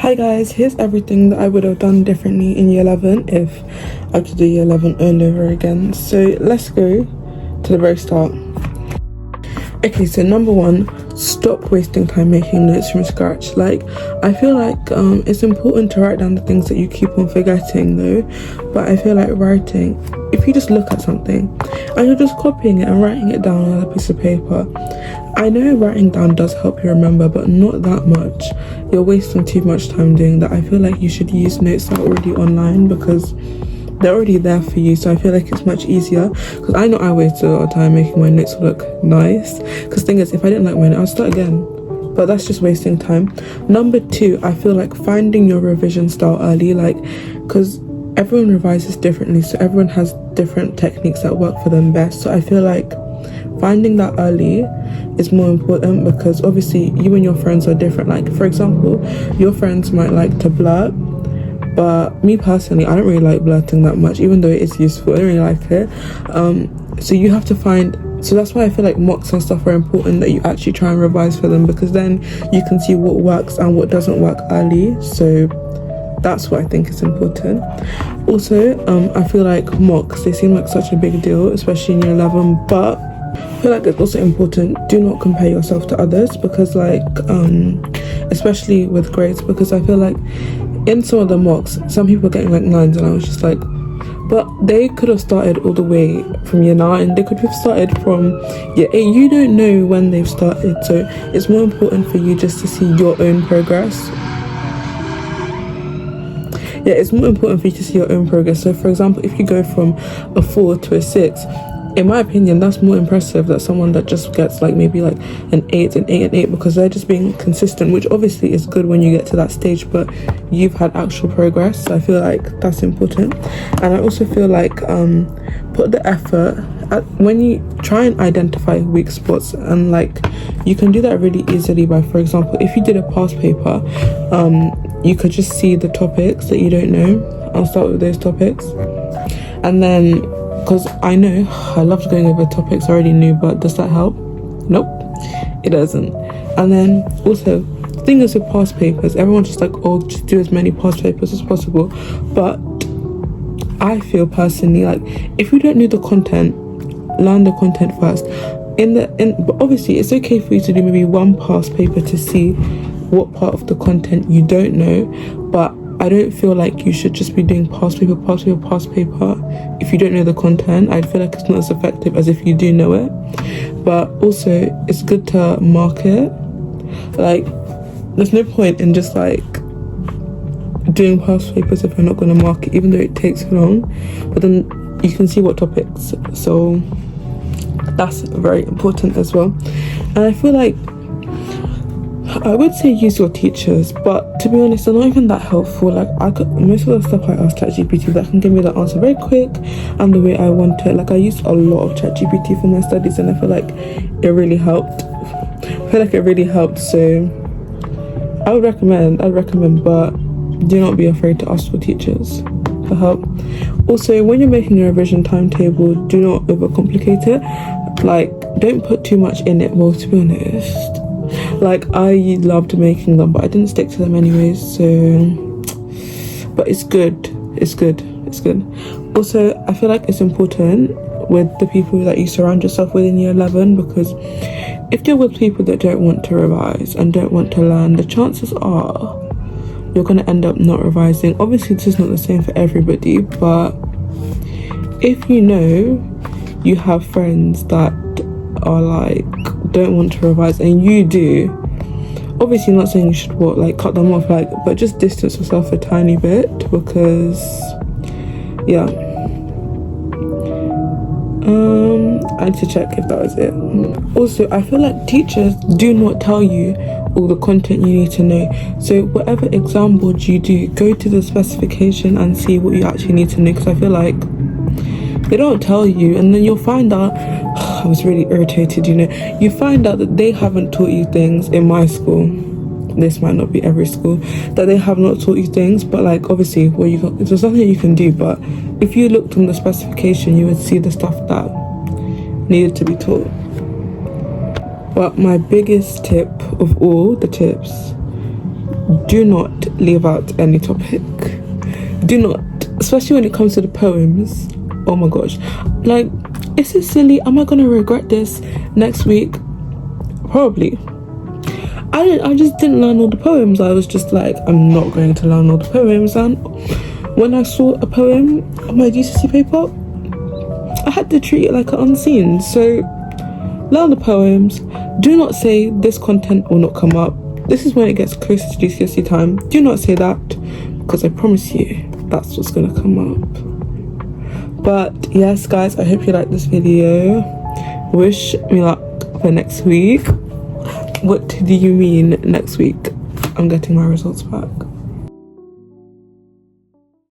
Hi guys, here's everything that I would have done differently in year 11 if I could do year 11 all over again. So let's go to the very start. Okay, so number one, stop wasting time making notes from scratch. Like, I feel like it's important to write down the things that you keep on forgetting though, but I feel like writing, if you just look at something and you're just copying it and writing it down on a piece of paper, I know writing down does help you remember, but not that much. You're wasting too much time doing that. I feel like you should use notes that are already online because they're already there for you, so I feel like it's much easier. Because I know I wasted a lot of time making my notes look nice, because the thing is, if I didn't like my note, I'll start again, but that's just wasting time. Number two, I feel like finding your revision style early, like, because everyone revises differently, so everyone has different techniques that work for them best. So I feel like finding that early is more important, because obviously you and your friends are different. Like, for example, your friends might like to blurt, but me personally, I don't really like blurting that much, even though it is useful. I don't really like it. So you have to find, so that's why I feel like mocks and stuff are important, that you actually try and revise for them, because then you can see what works and what doesn't work early. So that's what I think is important. Also, I feel like mocks, they seem like such a big deal, especially in year 11, but I feel like it's also important, do not compare yourself to others, because like, especially with grades, because I feel like in some of the mocks, some people are getting like 9s, and I was just like, but they could have started all the way from year 9, they could have started from year 8, you don't know when they've started, so it's more important for you just to see your own progress. Yeah, it's more important for you to see your own progress. So for example, if you go from a 4 to a 6, in my opinion, that's more impressive than someone that just gets like maybe like an 8, an 8, an 8, because they're just being consistent, which obviously is good when you get to that stage, but you've had actual progress. So I feel like that's important. And I also feel like put the effort when you try and identify weak spots, and like you can do that really easily by, for example, if you did a past paper, you could just see the topics that you don't know. I'll start with those topics, and then, because I know I loved going over topics I already knew, but does that help? Nope, it doesn't. And then also, the thing is with past papers, everyone's just like, oh, just do as many past papers as possible. But I feel personally like, if you don't know the content, learn the content first. But obviously, it's okay for you to do maybe one past paper to see what part of the content you don't know, but I don't feel like you should just be doing past paper if you don't know the content. I feel like it's not as effective as if you do know it. But also, it's good to mark it. Like, there's no point in just like doing past papers if you're not going to mark it, even though it takes long, but then you can see what topics. So that's very important as well. And I feel like I would say use your teachers, but to be honest, they're not even that helpful. Like, most of the stuff I ask ChatGPT, that can give me the answer very quick and the way I want it. Like, I used a lot of ChatGPT for my studies, and I feel like it really helped. So I'd recommend, but do not be afraid to ask your teachers for help. Also, when you're making a revision timetable, do not overcomplicate it. Like, don't put too much in it. Well, to be honest, like, I loved making them, but I didn't stick to them anyways, so, but it's good. Also, I feel like it's important with the people that you surround yourself with in year 11, because if you're with people that don't want to revise and don't want to learn, the chances are you're going to end up not revising. Obviously, this is not the same for everybody, but if you know you have friends that are like, don't want to revise, and you do, obviously not saying you should cut them off, but just distance yourself a tiny bit, because yeah, I need to check if that was it. Also, I feel like teachers do not tell you all the content you need to know, so whatever exam board you do, go to the specification and see what you actually need to know, because I feel like they don't tell you, and then you'll find out, I was really irritated, you find out that they haven't taught you things in my school. This might not be every school, that they have not taught you things, but like, obviously, there's nothing you can do, but if you looked on the specification, you would see the stuff that needed to be taught. But my biggest tip of all the tips do not leave out any topic. Do not, especially when it comes to the poems. Oh my gosh, like, is it silly? Am I gonna regret this next week? Probably. I just didn't learn all the poems. I was just like, I'm not going to learn all the poems. And when I saw a poem on my GCSE paper, I had to treat it like an unseen. So learn the poems. Do not say this content will not come up. This is when it gets closer to GCSE time. Do not say that, because I promise you that's what's gonna come up. But yes guys, I hope you liked this video. Wish me luck for next week. What do you mean next week? I'm getting my results back.